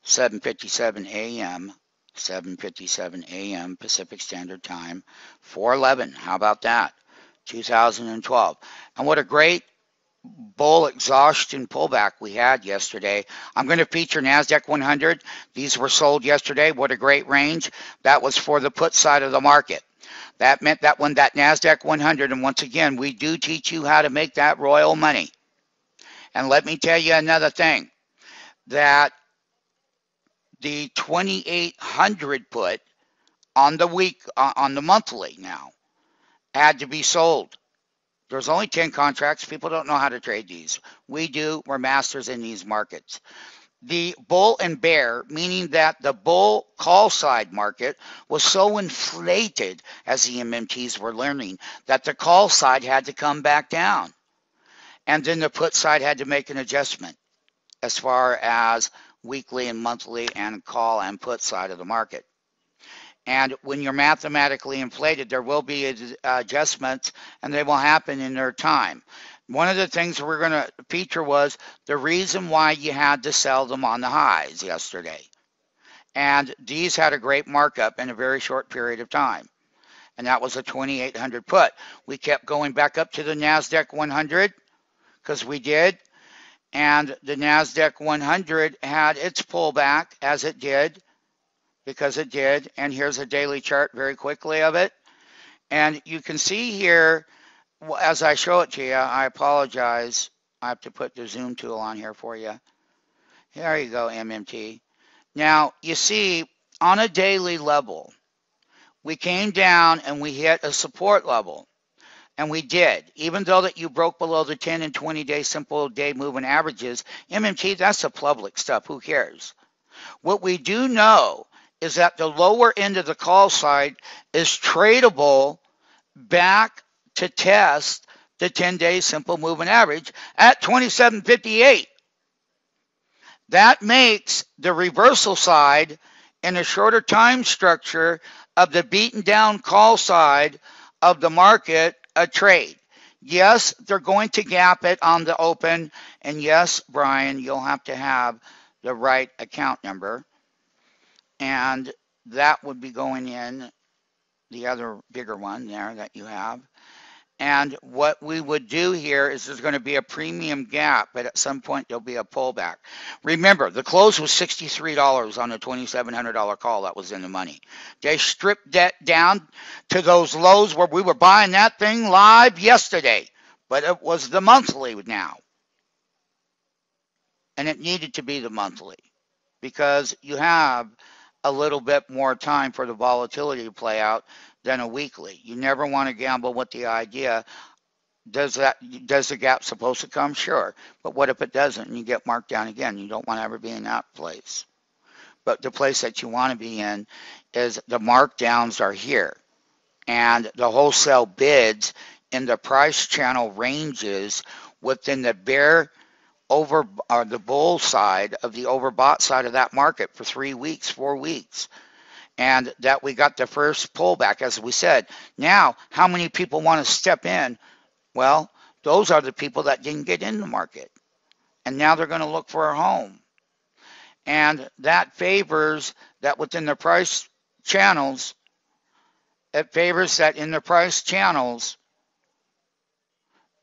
7:57 a.m. 7:57 a.m. Pacific Standard Time, 4/11. How about that? 2012. And what a great bull exhaustion pullback we had yesterday. I'm going to feature NASDAQ 100. These were sold yesterday. What a great range. That was for the put side of the market. That meant that when that NASDAQ 100, and once again, we do teach you how to make that royal money. And let me tell you another thing, that the 2800 put on the week, on the monthly now, had to be sold. There's only 10 contracts. People don't know how to trade these. We do. We're masters in these markets. The bull and bear, meaning that the bull call side market was so inflated, as the MMTs were learning, that the call side had to come back down. And then the put side had to make an adjustment as far as weekly and monthly and call and put side of the market. And when you're mathematically inflated, there will be adjustments, and they will happen in their time. One of the things we're going to feature was the reason why you had to sell them on the highs yesterday. And these had a great markup in a very short period of time. And that was a 2800 put. We kept going back up to the NASDAQ 100 because we did. And the NASDAQ 100 had its pullback, as it did, because it did. And here's a daily chart very quickly of it. And you can see here, as I show it to you, I apologize. I have to put the zoom tool on here for you. There you go, MMT. Now, you see, on a daily level, we came down and we hit a support level. And we did. Even though that you broke below the 10 and 20-day simple day moving averages, MMT, that's the public stuff. Who cares? What we do know is that the lower end of the call side is tradable back to test the 10-day simple moving average at 27.58. That makes the reversal side in a shorter time structure of the beaten down call side of the market a trade. Yes, they're going to gap it on the open, and yes, Brian, you'll have to have the right account number, and that would be going in the other bigger one there that you have. And what we would do here is there's going to be a premium gap, but at some point there'll be a pullback. Remember, the close was $63 on a $2,700 call that was in the money. They stripped that down to those lows where we were buying that thing live yesterday, but it was the monthly now. And it needed to be the monthly because you have a little bit more time for the volatility to play out than a weekly. You never want to gamble with the idea, does the gap supposed to come? Sure. But what if it doesn't and you get marked down again? You don't want to ever be in that place. But the place that you want to be in is the markdowns are here. And the wholesale bids in the price channel ranges within the bear over or the bull side of the overbought side of that market for 3 weeks, 4 weeks. And that we got the first pullback, as we said. Now, how many people want to step in? Well, those are the people that didn't get in the market. And now they're going to look for a home. And that favors that within the price channels, it favors that in the price channels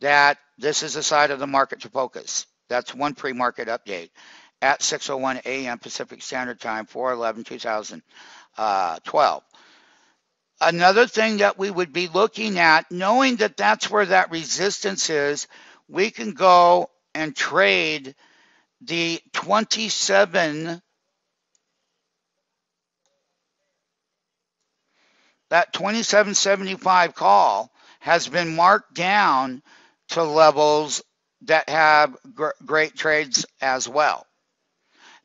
that this is the side of the market to focus. That's one pre-market update at 6:01 a.m. Pacific Standard Time, 4/11/2012. Another thing that we would be looking at, knowing that that's where that resistance is, we can go and trade the 27, that 27.75 call has been marked down to levels that have great trades as well.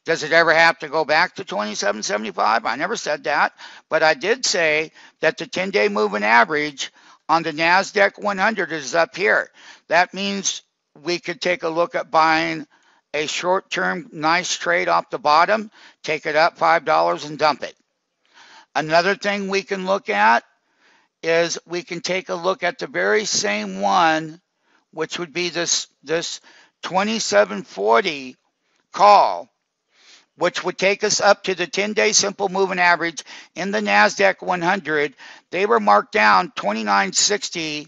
Does it ever have to go back to 27.75? I never said that, but I did say that the 10-day moving average on the NASDAQ 100 is up here. That means we could take a look at buying a short-term nice trade off the bottom, take it up $5 and dump it. Another thing we can look at is we can take a look at the very same one, which would be this 2740 call, which would take us up to the 10-day simple moving average in the NASDAQ 100. They were marked down 29.60.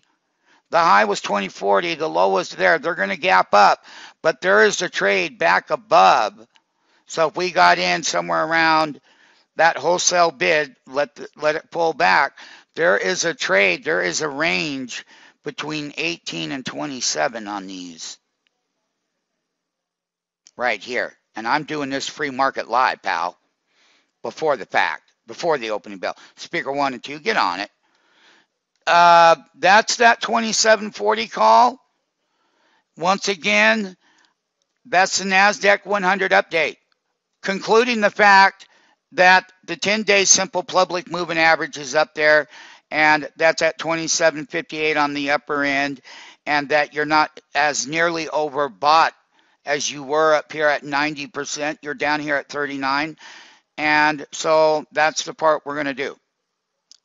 The high was 20.40. The low was there. They're going to gap up, but there is a trade back above. So if we got in somewhere around that wholesale bid, let it pull back. There is a trade. There is a range between 18 and 27 on these right here. And I'm doing this free market live, pal, before the fact, before the opening bell. Speaker 1 and 2, get on it. That's that 27.40 call. Once again, that's the NASDAQ 100 update, concluding the fact that the 10-day simple public moving average is up there, and that's at 27.58 on the upper end, and that you're not as nearly overbought as you were up here at 90%. You're down here at 39, and so that's the part we're going to do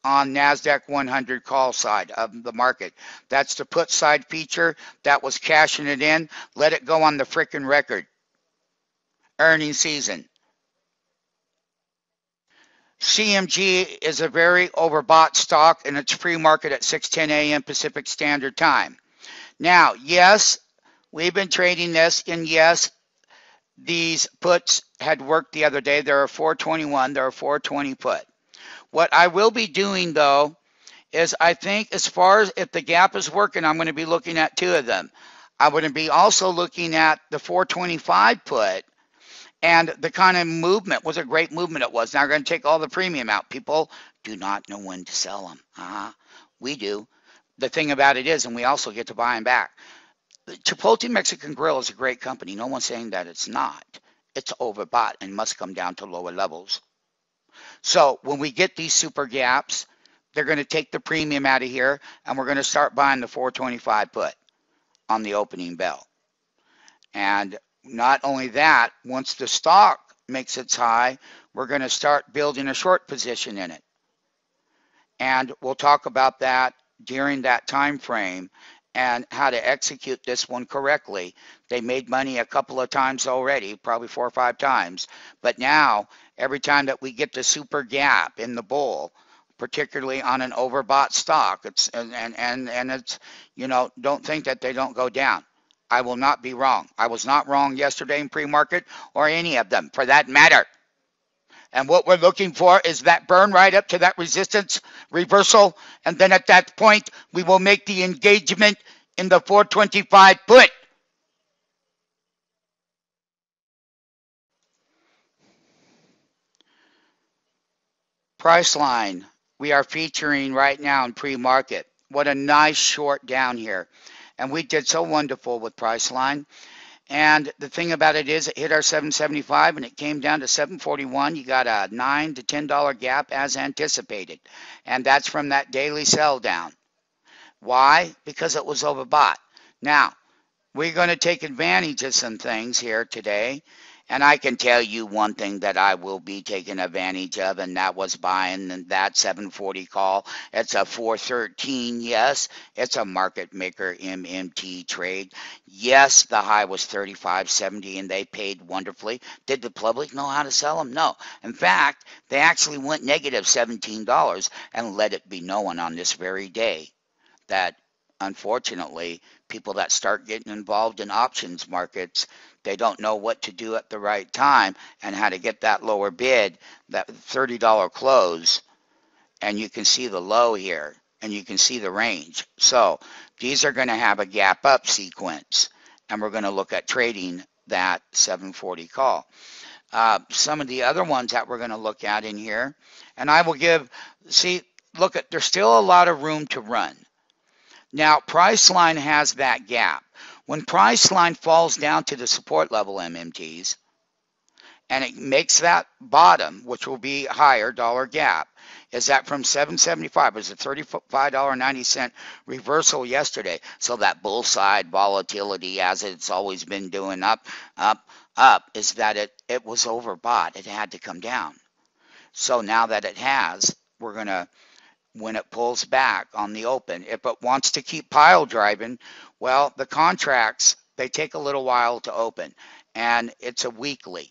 on NASDAQ 100 call side of the market. That's the put side feature. That was cashing it in. Let it go on the frickin' record. Earnings season. CMG is a very overbought stock, and it's pre-market at 6:10 a.m. Pacific Standard Time. Now, yes, we've been trading this, and yes, these puts had worked the other day. There are 421, there are 420 put. What I will be doing, though, is I think as far as if the gap is working, I'm going to be looking at two of them. I'm going to be also looking at the 425 put, and the kind of movement was a great movement it was. Now we're going to take all the premium out. People do not know when to sell them. We do. The thing about it is, and we also get to buy them back. Chipotle Mexican Grill is a great company. No one's saying that it's not. It's overbought and must come down to lower levels. So when we get these super gaps, they're going to take the premium out of here, and we're going to start buying the 425 put on the opening bell. And not only that, once the stock makes its high, we're going to start building a short position in it. And we'll talk about that during that time frame and how to execute this one correctly. They made money a couple of times already, probably 4 or 5 times. But now, every time that we get the super gap in the bull, particularly on an overbought stock, it's and it's, you know, don't think that they don't go down. I will not be wrong. I was not wrong yesterday in pre-market or any of them for that matter. And what we're looking for is that burn right up to that resistance reversal. And then at that point, we will make the engagement in the 425 put. Price line we are featuring right now in pre-market. What a nice short down here. And we did so wonderful with Priceline. And the thing about it is it hit our 775 and it came down to 741. You got a $9 to $10 gap as anticipated. And that's from that daily sell down. Why? Because it was overbought. Now, we're going to take advantage of some things here today. And I can tell you one thing that I will be taking advantage of, and that was buying that 740 call. It's a 413, yes. It's a market maker MMT trade. Yes, the high was 35.70, and they paid wonderfully. Did the public know how to sell them? No. In fact, they actually went negative $17 and let it be known on this very day that, unfortunately, people that start getting involved in options markets, they don't know what to do at the right time and how to get that lower bid, that $30 close. And you can see the low here, and you can see the range. So these are going to have a gap up sequence, and we're going to look at trading that 740 call. Some of the other ones that we're going to look at in here, and I will give, see, look at, there's still a lot of room to run. Now, Priceline has that gap. When Priceline falls down to the support level MMTs, and it makes that bottom, which will be higher dollar gap, is that from 775, it was a $35.90 reversal yesterday. So that bull side volatility, as it's always been doing up, is that it was overbought. It had to come down. So now that it has, we're going to, when it pulls back on the open, if it wants to keep pile driving, well, the contracts, they take a little while to open, and it's a weekly.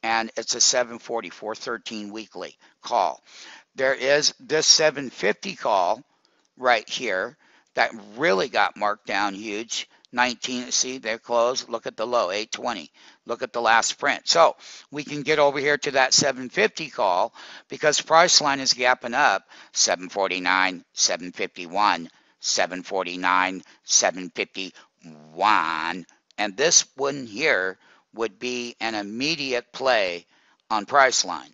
and it's a 740, 413 weekly call. There is this 750 call right here that really got marked down huge. 19, see, they're closed. Look at the low, 820. Look at the last print. So we can get over here to that 750 call because price line is gapping up 749, 751, 749, 751. And this one here would be an immediate play on price line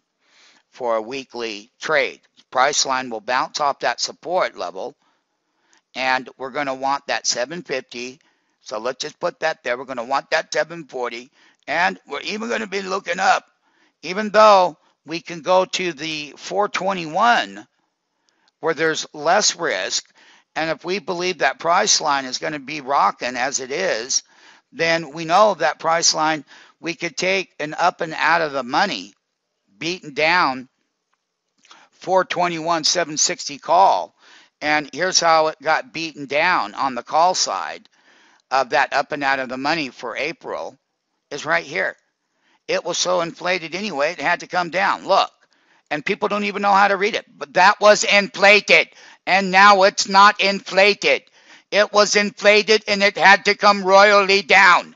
for a weekly trade. Price line will bounce off that support level, and we're going to want that 750. So let's just put that there. We're going to want that 740, and we're even going to be looking up, even though we can go to the 421 where there's less risk. And if we believe that price line is going to be rocking as it is, then we know that price line, we could take an up and out of the money, beaten down 421, 760 call. And here's how it got beaten down on the call side of that up and out of the money for April is right here. It was so inflated anyway, it had to come down. Look, and people don't even know how to read it. But that was inflated, and now it's not inflated. It was inflated, and it had to come royally down.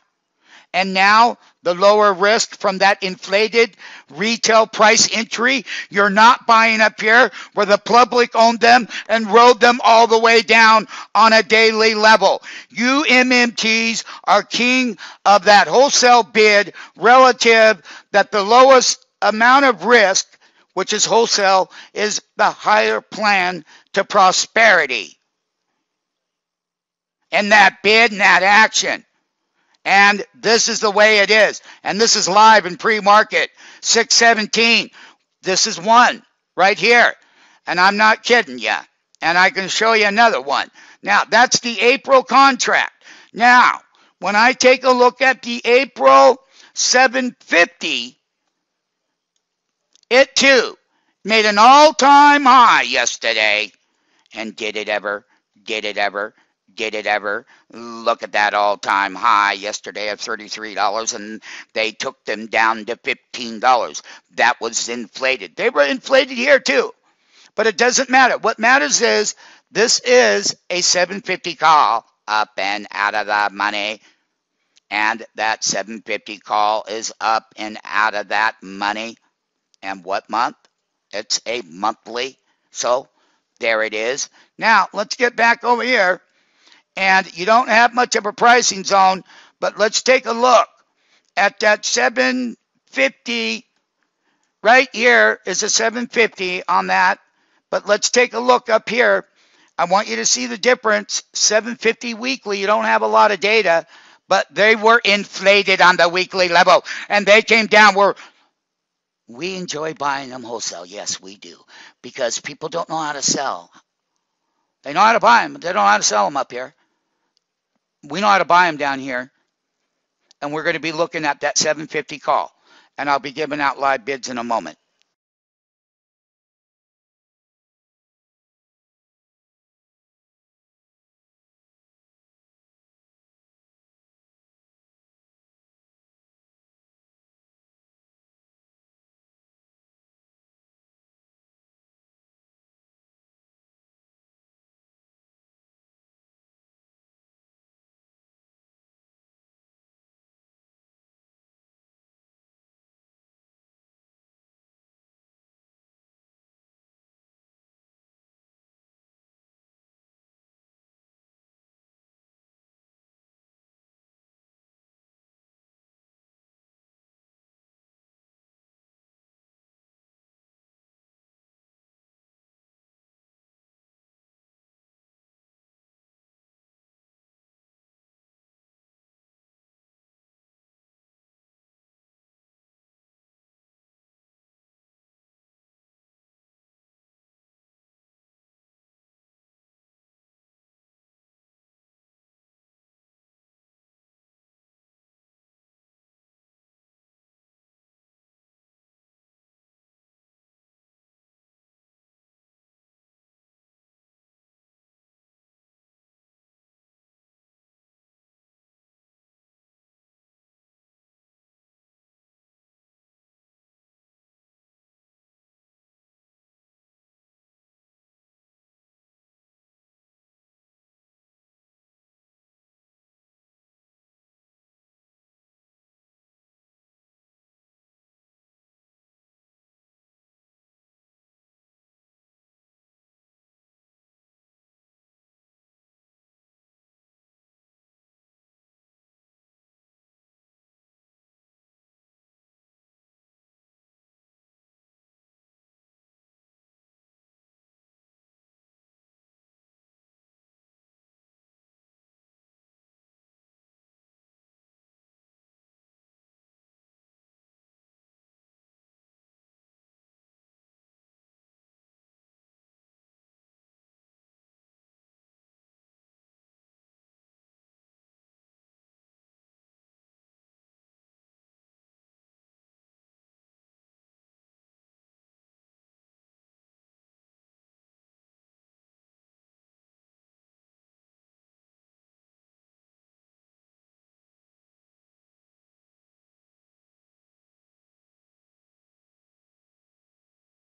And now the lower risk from that inflated retail price entry, you're not buying up here where the public owned them and rode them all the way down on a daily level. You MMTs are king of that wholesale bid relative that the lowest amount of risk, which is wholesale, is the higher plan to prosperity. And that bid and that action. And this is the way it is. And this is live in pre-market, 617. This is one right here. And I'm not kidding you. And I can show you another one. Now, that's the April contract. Now, when I take a look at the April 750, it too made an all-time high yesterday. And did it ever? Did it ever? Did it ever? Look at that all-time high yesterday of $33, and they took them down to $15. That was inflated. They were inflated here too, but it doesn't matter. What matters is this is a 750 call up and out of the money, and that 750 call is up and out of that money. And what month? It's a monthly. So there it is. Now let's get back over here. And you don't have much of a pricing zone, but let's take a look at that 750. Right here is a 750 on that. But let's take a look up here. I want you to see the difference. 750 weekly, you don't have a lot of data, but they were inflated on the weekly level. And they came down where we enjoy buying them wholesale. Yes, we do. Because people don't know how to sell. They know how to buy them, but they don't know how to sell them up here. We know how to buy them down here, and we're going to be looking at that 750 call, and I'll be giving out live bids in a moment.